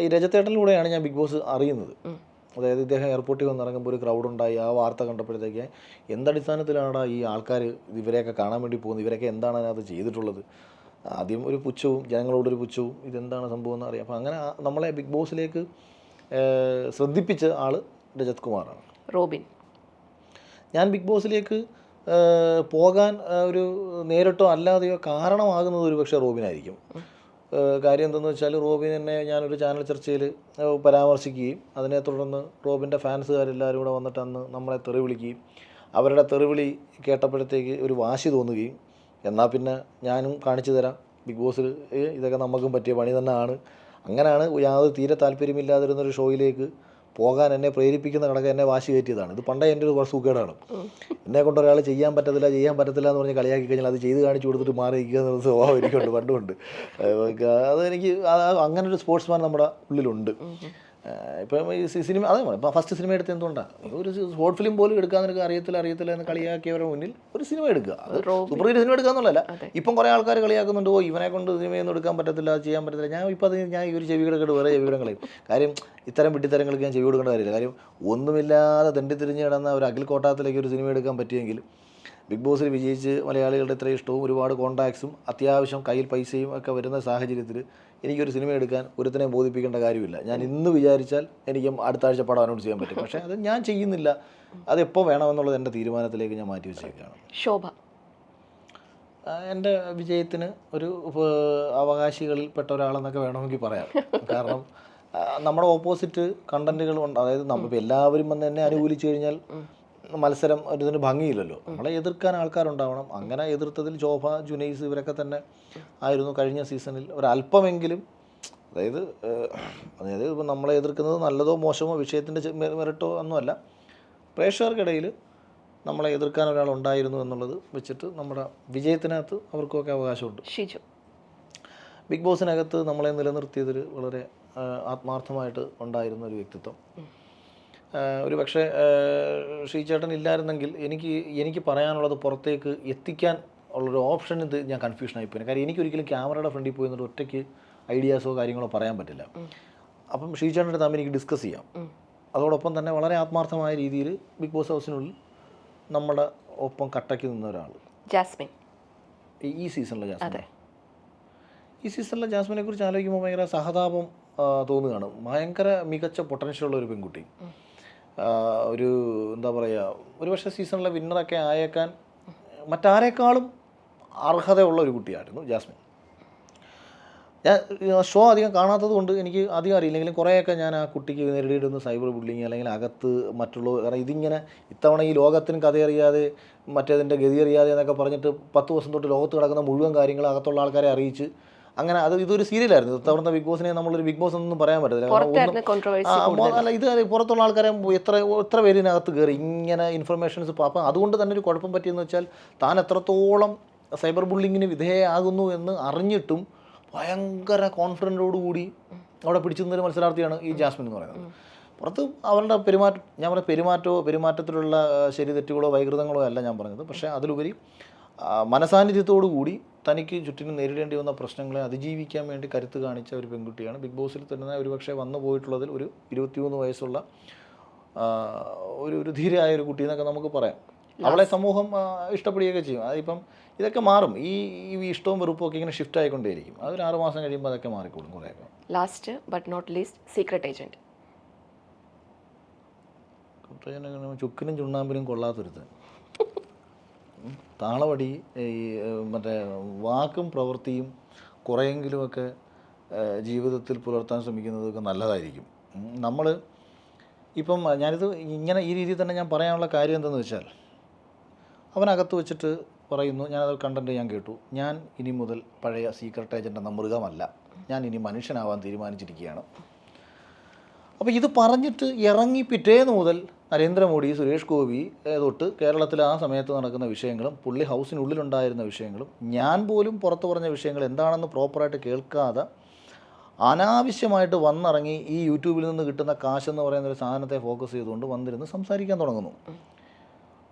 S2: ഈ രജത്തേട്ടനിലൂടെയാണ് ഞാൻ ബിഗ് ബോസ് അറിയുന്നത്. അതായത് ഇദ്ദേഹം എയർപോർട്ടിൽ വന്നിറങ്ങുമ്പോൾ ഒരു ക്രൗഡുണ്ടായി. ആ വാർത്ത കണ്ടപ്പോഴത്തേക്ക് എന്തടിസ്ഥാനത്തിലാണ് ഈ ആൾക്കാർ ഇവരെയൊക്കെ കാണാൻ വേണ്ടി പോകുന്നത്, ഇവരൊക്കെ എന്താണ് അതിനകത്ത് ചെയ്തിട്ടുള്ളത്? ആദ്യം ഒരു പുച്ഛവും, ജനങ്ങളോടൊരു പുച്ഛവും, ഇതെന്താണ് സംഭവം എന്ന് അറിയാം. അപ്പം അങ്ങനെ നമ്മളെ ബിഗ് ബോസിലേക്ക് ശ്രദ്ധിപ്പിച്ച ആൾ രജത് കുമാറാണ്.
S1: റോബിൻ.
S2: ഞാൻ ബിഗ് ബോസിലേക്ക് പോകാൻ ഒരു നേരിട്ടോ അല്ലാതെയോ കാരണമാകുന്നത് ഒരു പക്ഷേ റോബിനായിരിക്കും. കാര്യം എന്തെന്ന് വെച്ചാൽ, റോബിൻ എന്നെ ഞാനൊരു ചാനൽ ചർച്ചയിൽ പരാമർശിക്കുകയും അതിനെ തുടർന്ന് റോബിൻ്റെ ഫാൻസുകാരെല്ലാവരും കൂടെ വന്നിട്ട് അന്ന് നമ്മളെ തെറി വിളിക്കുകയും അവരുടെ തെറിവിളി കേട്ടപ്പോഴത്തേക്ക് ഒരു വാശി തോന്നുകയും, എന്നാൽ പിന്നെ ഞാനും കാണിച്ചു തരാം, ബിഗ് ബോസിൽ ഇതൊക്കെ നമുക്കും പറ്റിയ പണി തന്നെയാണ്. അങ്ങനെയാണ് യാതൊരു തീരെ താല്പര്യമില്ലാതിരുന്നൊരു ഷോയിലേക്ക് പോകാൻ എന്നെ പ്രേരിപ്പിക്കുന്ന കണക്ക് എന്നെ വാശി കയറ്റിയതാണ്. ഇത് പണ്ടേ എൻ്റെ ഒരു സൂക്കേടാണ്. എന്നെ കൊണ്ട് ഒരാൾ ചെയ്യാൻ പറ്റത്തില്ല എന്ന് പറഞ്ഞ് കളിയാക്കി കഴിഞ്ഞാൽ അത് ചെയ്ത് കാണിച്ചു കൊടുത്തിട്ട് മാറിയിരിക്കുക എന്നുള്ള സ്വഭാവം എനിക്കുണ്ട്, പണ്ടുമുണ്ട്. അതെനിക്ക് അങ്ങനൊരു സ്പോർട്സ്മാൻ നമ്മുടെ ഉള്ളിലുണ്ട്. ഇപ്പം ഈ സിനിമ അതെ, ഇപ്പം ഫസ്റ്റ് സിനിമ എടുത്ത് എന്തുകൊണ്ടാണ് ഒരു ഷോർട്ട് ഫിലിം പോലും എടുക്കാൻ നിനക്ക് അറിയത്തില്ല എന്ന് കളിയാക്കിയവരുടെ മുന്നിൽ ഒരു സിനിമ എടുക്കുക. അത് സൂപ്പർ ഹീറ്റ് സിനിമ എടുക്കുക എന്നുള്ളതല്ല. ഇപ്പം കുറേ ആൾക്കാർ കളിയാക്കുന്നുണ്ട്, ഇവനെ കൊണ്ട് സിനിമയൊന്നും എടുക്കാൻ പറ്റത്തില്ല, ചെയ്യാൻ പറ്റത്തില്ല. ഞാൻ ഈ ഒരു ചെവികളൊക്കെ വേറെ ചെവികളും കളയും. കാര്യം ഇത്തരം വിട്ടിത്തരങ്ങൾക്ക് ഞാൻ ചെവി കൊടുക്കേണ്ട കാര്യമില്ല. കാര്യം ഒന്നുമില്ലാതെ തെണ്ടിത്തിരിഞ്ഞ് കിടന്ന ഒരു അഖിൽ കോട്ടാത്തിലേക്ക് ഒരു സിനിമ എടുക്കാൻ പറ്റിയെങ്കിൽ ബിഗ് ബോസിൽ വിജയിച്ച് മലയാളികളുടെ ഇത്രയും ഇഷ്ടവും ഒരുപാട് കോൺടാക്ട്സും അത്യാവശ്യം കയ്യിൽ പൈസയും ഒക്കെ വരുന്ന സാഹചര്യത്തിൽ എനിക്കൊരു സിനിമ എടുക്കാൻ ഒരുത്തനെയും ബോധിപ്പിക്കേണ്ട കാര്യമില്ല. ഞാൻ ഇന്ന് വിചാരിച്ചാൽ എനിക്ക് അടുത്ത ആഴ്ച പടം അനൗൺസ് ചെയ്യാൻ പറ്റും. പക്ഷേ അത് ഞാൻ ചെയ്യുന്നില്ല. അതെപ്പോൾ വേണമെന്നുള്ളത് എൻ്റെ തീരുമാനത്തിലേക്ക് ഞാൻ മാറ്റി വെച്ചേക്കാണ്.
S1: ശോഭ.
S2: എൻ്റെ വിജയത്തിന് ഒരു അവകാശികളിൽപ്പെട്ട ഒരാളെന്നൊക്കെ വേണമെങ്കിൽ പറയാം. കാരണം നമ്മുടെ ഓപ്പോസിറ്റ് കണ്ടൻറ്റുകൾ ഉണ്ട്. അതായത് നമ്മളിപ്പോൾ എല്ലാവരും വന്ന് എന്നെ അനുകൂലിച്ച് കഴിഞ്ഞാൽ മത്സരം ഇതിന് ഭംഗിയില്ലല്ലോ. നമ്മളെ എതിർക്കാൻ ആൾക്കാരുണ്ടാവണം. അങ്ങനെ എതിർത്തതിൽ ശോഭ, ജുനൈസ് ഇവരൊക്കെ തന്നെ ആയിരുന്നു കഴിഞ്ഞ സീസണിൽ ഒരല്പമെങ്കിലും. അതായത് ഇപ്പം നമ്മളെ എതിർക്കുന്നത് നല്ലതോ മോശമോ വിഷയത്തിൻ്റെ മെറിട്ടോ ഒന്നുമല്ല, പ്രേക്ഷകർക്കിടയിൽ നമ്മളെ എതിർക്കാൻ ഒരാളുണ്ടായിരുന്നു എന്നുള്ളത് വെച്ചിട്ട് നമ്മുടെ വിജയത്തിനകത്ത് അവർക്കൊക്കെ അവകാശമുണ്ട്.
S1: ഷിജു.
S2: ബിഗ് ബോസിനകത്ത് നമ്മളെ നിലനിർത്തിയതിൽ വളരെ ആത്മാർത്ഥമായിട്ട് ഉണ്ടായിരുന്ന ഒരു വ്യക്തിത്വം. ഒരു പക്ഷേ ശ്രീചേട്ടൻ ഇല്ലായിരുന്നെങ്കിൽ എനിക്ക് പറയാനുള്ളത് പുറത്തേക്ക് എത്തിക്കാൻ ഉള്ളൊരു ഓപ്ഷൻ ഇത് ഞാൻ കൺഫ്യൂഷനായിപ്പോയി. കാര്യം എനിക്കൊരിക്കലും ക്യാമറയുടെ ഫ്രണ്ടിൽ പോയി എന്നിട്ട് ഒറ്റയ്ക്ക് ഐഡിയാസോ കാര്യങ്ങളോ പറയാൻ പറ്റില്ല. അപ്പം ശ്രീചേട്ടൻ്റെ തമ്മിൽ എനിക്ക് ഡിസ്കസ് ചെയ്യാം. അതോടൊപ്പം തന്നെ വളരെ ആത്മാർത്ഥമായ രീതിയിൽ ബിഗ് ബോസ് ഹൗസിനുള്ളിൽ നമ്മുടെ ഒപ്പം കട്ടയ്ക്ക് നിന്ന ഒരാൾ
S1: ജാസ്മിൻ.
S2: ഈ സീസണിലെ ജാസ്മിനെ കുറിച്ച് ആലോചിക്കുമ്പോൾ ഭയങ്കര സഹതാപം തോന്നുകയാണ്. ഭയങ്കര മികച്ച പൊട്ടൻഷ്യലുള്ള ഒരു പെൺകുട്ടി. ഒരു എന്താ പറയുക, ഒരു പക്ഷേ സീസണിലെ വിന്നറൊക്കെ ആയേക്കാൻ മറ്റാരേക്കാളും അർഹതയുള്ള ഒരു കുട്ടിയായിരുന്നു ജാസ്മിൻ. ഞാൻ ഷോ അധികം കാണാത്തത് കൊണ്ട് എനിക്ക് അധികം അറിയില്ലെങ്കിലും കുറേയൊക്കെ ഞാൻ ആ കുട്ടിക്ക് നേരിടുന്ന സൈബർ ബുള്ളിങ് അല്ലെങ്കിൽ അകത്ത് മറ്റുള്ള, കാരണം ഇതിങ്ങനെ ഇത്തവണ ഈ ലോകത്തിന് കഥയറിയാതെ മറ്റേതിൻ്റെ ഗതി അറിയാതെ എന്നൊക്കെ പറഞ്ഞിട്ട് 10 ദിവസം തൊട്ട് ലോകത്ത് കിടക്കുന്ന മുഴുവൻ കാര്യങ്ങൾ അകത്തുള്ള ആൾക്കാരെ അറിയിച്ച് അങ്ങനെ ഇതൊരു സീരിയലായിരുന്നു. ഇത്തവണത്തെ ബിഗ് ബോസിനെ നമ്മളൊരു ബിഗ് ബോസ് ഒന്നും പറയാൻ പറ്റത്തില്ല. അല്ല, ഇത് പുറത്തുള്ള ആൾക്കാരെ എത്ര പേരിനകത്ത് കയറി ഇങ്ങനെ ഇൻഫർമേഷൻസ്. അപ്പം അതുകൊണ്ട് തന്നെ ഒരു കുഴപ്പം പറ്റിയെന്ന് വെച്ചാൽ താൻ എത്രത്തോളം സൈബർ ബുള്ളിങ്ങിന് വിധേയമാകുന്നു എന്ന് അറിഞ്ഞിട്ടും ഭയങ്കര കോൺഫിഡൻറ്റോടുകൂടി അവിടെ പിടിച്ചു നിന്നൊരു മത്സരാർത്ഥിയാണ് ഈ ജാസ്മിൻ എന്ന് പറയുന്നത്. പുറത്ത് അവരുടെ പെരുമാറ്റം, ഞാൻ പറഞ്ഞ പെരുമാറ്റത്തിലുള്ള ശരി തെറ്റുകളോ വൈകൃതങ്ങളോ അല്ല ഞാൻ പറഞ്ഞത്. പക്ഷേ അതിലുപരി മനസാന്നിധ്യത്തോടു കൂടി തനിക്ക് ചുറ്റിനും നേരിടേണ്ടി വന്ന പ്രശ്നങ്ങളെ അതിജീവിക്കാൻ വേണ്ടി കരുത്ത് കാണിച്ച ഒരു പെൺകുട്ടിയാണ്. ബിഗ് ബോസിൽ തന്നെ ഒരുപക്ഷെ വന്നു പോയിട്ടുള്ളതിൽ ഒരു 23 വയസ്സുള്ള ഒരു ധീരയായ ഒരു കുട്ടി എന്നൊക്കെ നമുക്ക് പറയാം. അവളെ സമൂഹം ഇഷ്ടപ്പെടുകയൊക്കെ ചെയ്യും. അതിപ്പം ഇതൊക്കെ മാറും. ഈ ഇഷ്ടവും വെറുപ്പും ഒക്കെ ഇങ്ങനെ ഷിഫ്റ്റ് ആയിക്കൊണ്ടേയിരിക്കും. അതൊരു 6 മാസം കഴിയുമ്പോൾ അതൊക്കെ മാറിക്കോളും കുറേയൊക്കെ.
S1: Last but not least, secret agent.
S2: ചുക്കിനും ചുണ്ണാമ്പിനും കൊള്ളാത്തൊരുത്ത്, താളവടി, ഈ മറ്റേ വാക്കും പ്രവൃത്തിയും കുറേയെങ്കിലുമൊക്കെ ജീവിതത്തിൽ പുലർത്താൻ ശ്രമിക്കുന്നതൊക്കെ നല്ലതായിരിക്കും. നമ്മൾ ഇപ്പം ഞാനിത് ഇങ്ങനെ ഈ രീതിയിൽ തന്നെ ഞാൻ പറയാനുള്ള കാര്യം എന്തെന്ന് വെച്ചാൽ, അവനകത്ത് വെച്ചിട്ട് പറയുന്നു, ഞാനത് കണ്ടന്റ് ഞാൻ കേട്ടു, ഞാൻ ഇനി മുതൽ പഴയ സീക്രട്ട് ഏജൻ്റ് എന്ന മൃഗമല്ല, ഞാൻ ഇനി മനുഷ്യനാവാൻ തീരുമാനിച്ചിരിക്കുകയാണ്. അപ്പോൾ ഇത് പറഞ്ഞിട്ട് ഇറങ്ങി പിറ്റേന്ന് മുതൽ നരേന്ദ്രമോദി, സുരേഷ് ഗോപി തൊട്ട് കേരളത്തിൽ ആ സമയത്ത് നടക്കുന്ന വിഷയങ്ങളും പുള്ളി ഹൗസിനുള്ളിലുണ്ടായിരുന്ന വിഷയങ്ങളും ഞാൻ പോലും പുറത്തു പറഞ്ഞ വിഷയങ്ങൾ എന്താണെന്ന് പ്രോപ്പറായിട്ട് കേൾക്കാതെ അനാവശ്യമായിട്ട് വന്നിറങ്ങി ഈ യൂട്യൂബിൽ നിന്ന് കിട്ടുന്ന കാശെന്ന് പറയുന്ന ഒരു സാധനത്തെ ഫോക്കസ് ചെയ്തുകൊണ്ട് വന്നിരുന്ന് സംസാരിക്കാൻ തുടങ്ങുന്നു.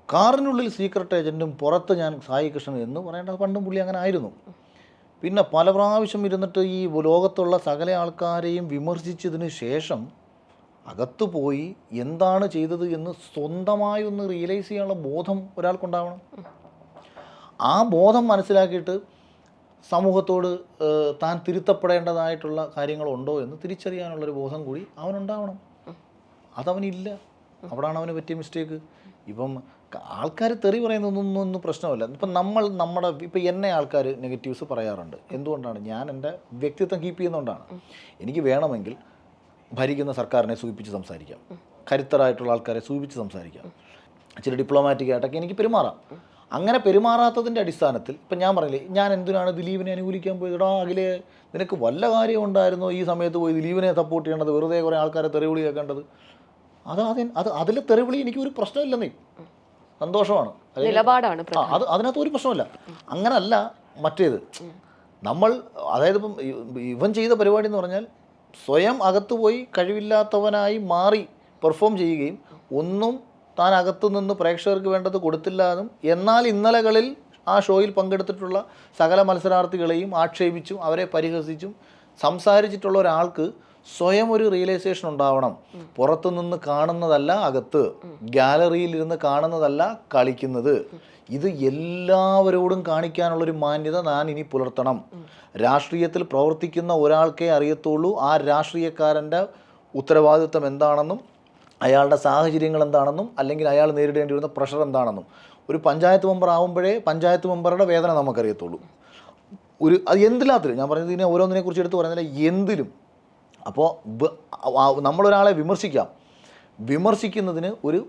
S2: കാറിനുള്ളിൽ സീക്രട്ട് ഏജൻറ്റും പുറത്ത് ഞാൻ സായി കൃഷ്ണൻ എന്ന് പറയേണ്ടത് പണ്ടും പുള്ളി അങ്ങനെ ആയിരുന്നു. പിന്നെ പല പ്രാവശ്യം ഇരുന്നിട്ട് ഈ ലോകത്തുള്ള സകല ആൾക്കാരെയും വിമർശിച്ചതിന് ശേഷം അകത്തു പോയി എന്താണ് ചെയ്തത് എന്ന് സ്വന്തമായി ഒന്ന് റിയലൈസ് ചെയ്യാനുള്ള ബോധം ഒരാൾക്കുണ്ടാവണം. ആ ബോധം മനസ്സിലാക്കിയിട്ട് സമൂഹത്തോട് താൻ തിരുത്തപ്പെടേണ്ടതായിട്ടുള്ള കാര്യങ്ങളുണ്ടോ എന്ന് തിരിച്ചറിയാനുള്ളൊരു ബോധം കൂടി അവനുണ്ടാവണം. അതവനില്ല. അവിടാണ് അവന് പറ്റിയ മിസ്റ്റേക്ക്. ഇപ്പം ആൾക്കാർ തെറി പറയുന്നതൊന്നും പ്രശ്നമല്ല. ഇപ്പം ഇപ്പം എന്നെ ആൾക്കാർ നെഗറ്റീവ്സ് പറയാറുണ്ട്. എന്തുകൊണ്ടാണ്? ഞാൻ എൻ്റെ വ്യക്തിത്വം കീപ്പ് ചെയ്യുന്നതുകൊണ്ടാണ്. എനിക്ക് വേണമെങ്കിൽ ഭരിക്കുന്ന സർക്കാരിനെ സൂചിപ്പിച്ച് സംസാരിക്കാം, കരുത്തരായിട്ടുള്ള ആൾക്കാരെ സൂചിപ്പിച്ച് സംസാരിക്കാം, ഇച്ചിരി ഡിപ്ലോമാറ്റിക് ആയിട്ടൊക്കെ എനിക്ക് പെരുമാറാം. അങ്ങനെ പെരുമാറാത്തതിൻ്റെ അടിസ്ഥാനത്തിൽ ഇപ്പം ഞാൻ പറയില്ലേ, ഞാൻ എന്തിനാണ് ദിലീപിനെ അനുകൂലിക്കാൻ പോയതാ? അഖിലേ, നിനക്ക് വല്ല കാര്യം ഉണ്ടായിരുന്നോ ഈ സമയത്ത് പോയി ദിലീപിനെ സപ്പോർട്ട് ചെയ്യേണ്ടത്, വെറുതെ കുറേ ആൾക്കാരെ തെറിവിളി കേൾക്കേണ്ടത്? അതിലെ തെറിവിളി എനിക്ക് ഒരു പ്രശ്നമില്ലെന്നേ, സന്തോഷമാണ്,
S1: നിലപാടാണ്.
S2: അതിനകത്ത് ഒരു പ്രശ്നമില്ല. അങ്ങനല്ല മറ്റേത്. അതായത് ഇപ്പം ഇവൻ ചെയ്ത പരിപാടി എന്ന് പറഞ്ഞാൽ സ്വയം അകത്തുപോയി കഴിവില്ലാത്തവനായി മാറി പെർഫോം ചെയ്യുകയും ഒന്നും താൻ അകത്തു നിന്ന് പ്രേക്ഷകർക്ക് വേണ്ടത് കൊടുത്തില്ല എന്നും, എന്നാൽ ഇന്നലകളിൽ ആ ഷോയിൽ പങ്കെടുത്തിട്ടുള്ള സകല മത്സരാർത്ഥികളെയും ആക്ഷേപിച്ചും അവരെ പരിഹസിച്ചും സംസാരിച്ചിട്ടുള്ള ഒരാൾക്ക് സ്വയം ഒരു റിയലൈസേഷൻ ഉണ്ടാവണം. പുറത്തുനിന്ന് കാണുന്നതല്ല അകത്ത്, ഗാലറിയിലിരുന്ന് കാണുന്നതല്ല കളിക്കുന്നത്. ഇത് എല്ലാവരോടും കാണിക്കാനുള്ളൊരു മാന്യത ഞാൻ ഇനി പുലർത്തണം. രാഷ്ട്രീയത്തിൽ പ്രവർത്തിക്കുന്ന ഒരാൾക്കേ അറിയത്തുള്ളൂ ആ രാഷ്ട്രീയക്കാരൻ്റെ ഉത്തരവാദിത്വം എന്താണെന്നും അയാളുടെ സാഹചര്യങ്ങൾ എന്താണെന്നും അല്ലെങ്കിൽ അയാൾ നേരിടേണ്ടി വരുന്ന പ്രഷർ എന്താണെന്നും. ഒരു പഞ്ചായത്ത് മെമ്പർ ആകുമ്പോഴേ പഞ്ചായത്ത് മെമ്പറുടെ വേദന നമുക്കറിയത്തുള്ളൂ. അത് എന്തില്ലാത്തിലും, ഞാൻ പറഞ്ഞത് ഇതിനെ ഓരോന്നിനെ കുറിച്ച് എടുത്ത് പറയുന്നില്ല, എന്തിലും. അപ്പോൾ നമ്മളൊരാളെ വിമർശിക്കുന്നതിന് ഒരു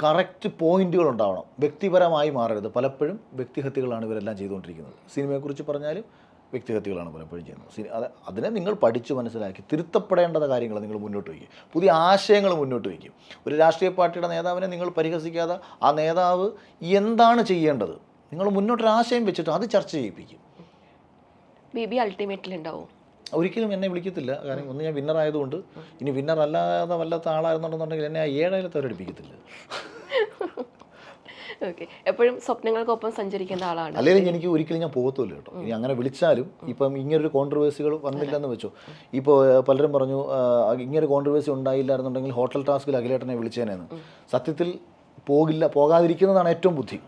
S2: കറക്റ്റ് പോയിന്റുകൾ ഉണ്ടാവണം. വ്യക്തിപരമായി മാറരുത്. പലപ്പോഴും വ്യക്തിഹത്യകളാണ് ഇവരെല്ലാം ചെയ്തുകൊണ്ടിരിക്കുന്നത്. സിനിമയെക്കുറിച്ച് പറഞ്ഞാലും വ്യക്തിഹത്യകളാണ് പലപ്പോഴും ചെയ്യുന്നത്. അതിനെ നിങ്ങൾ പഠിച്ച് മനസ്സിലാക്കി തിരുത്തപ്പെടേണ്ട കാര്യങ്ങൾ നിങ്ങൾ മുന്നോട്ട് വയ്ക്കും, പുതിയ ആശയങ്ങൾ മുന്നോട്ട് വയ്ക്കും. ഒരു രാഷ്ട്രീയ പാർട്ടിയുടെ നേതാവിനെ നിങ്ങൾ പരിഹസിക്കാതെ ആ നേതാവ് എന്താണ് ചെയ്യേണ്ടത് നിങ്ങൾ മുന്നോട്ടൊരു ആശയം വെച്ചിട്ട് അത് ചർച്ച ചെയ്യിപ്പിക്കും.
S1: ബേബി അൾട്ടിമേറ്റിൽ ഉണ്ടാവും.
S2: ഒരിക്കലും എന്നെ വിളിക്കത്തില്ല. കാരണം ഒന്ന്, ഞാൻ വിന്നർ ആയതുകൊണ്ട്. ഇനി വിന്നർ അല്ലാതെ വല്ലാത്ത ആളായിരുന്നുണ്ടെന്നുണ്ടെങ്കിൽ എന്നെ ആ 7 അവരടിപ്പിക്കത്തില്ല.
S1: ഓക്കെ, എപ്പോഴും സ്വപ്നങ്ങൾക്കൊപ്പം സഞ്ചരിക്കുന്ന ആളാണ്.
S2: അല്ലെങ്കിൽ എനിക്ക് ഒരിക്കലും ഞാൻ പോകത്തില്ല കേട്ടോ. ഇനി അങ്ങനെ വിളിച്ചാലും ഇപ്പം ഇങ്ങനൊരു കോൺട്രവേഴ്സികൾ വന്നില്ലെന്ന് വെച്ചോ. ഇപ്പോൾ പലരും പറഞ്ഞു ഇങ്ങനൊരു കോൺട്രവേഴ്സി ഉണ്ടായില്ലായിരുന്നുണ്ടെങ്കിൽ ഹോട്ടൽ ടാസ്കിൽ അഖിലേട്ടനെ വിളിച്ചേനെന്ന്. സത്യത്തിൽ പോകാതിരിക്കുന്നതാണ് ഏറ്റവും ബുദ്ധി.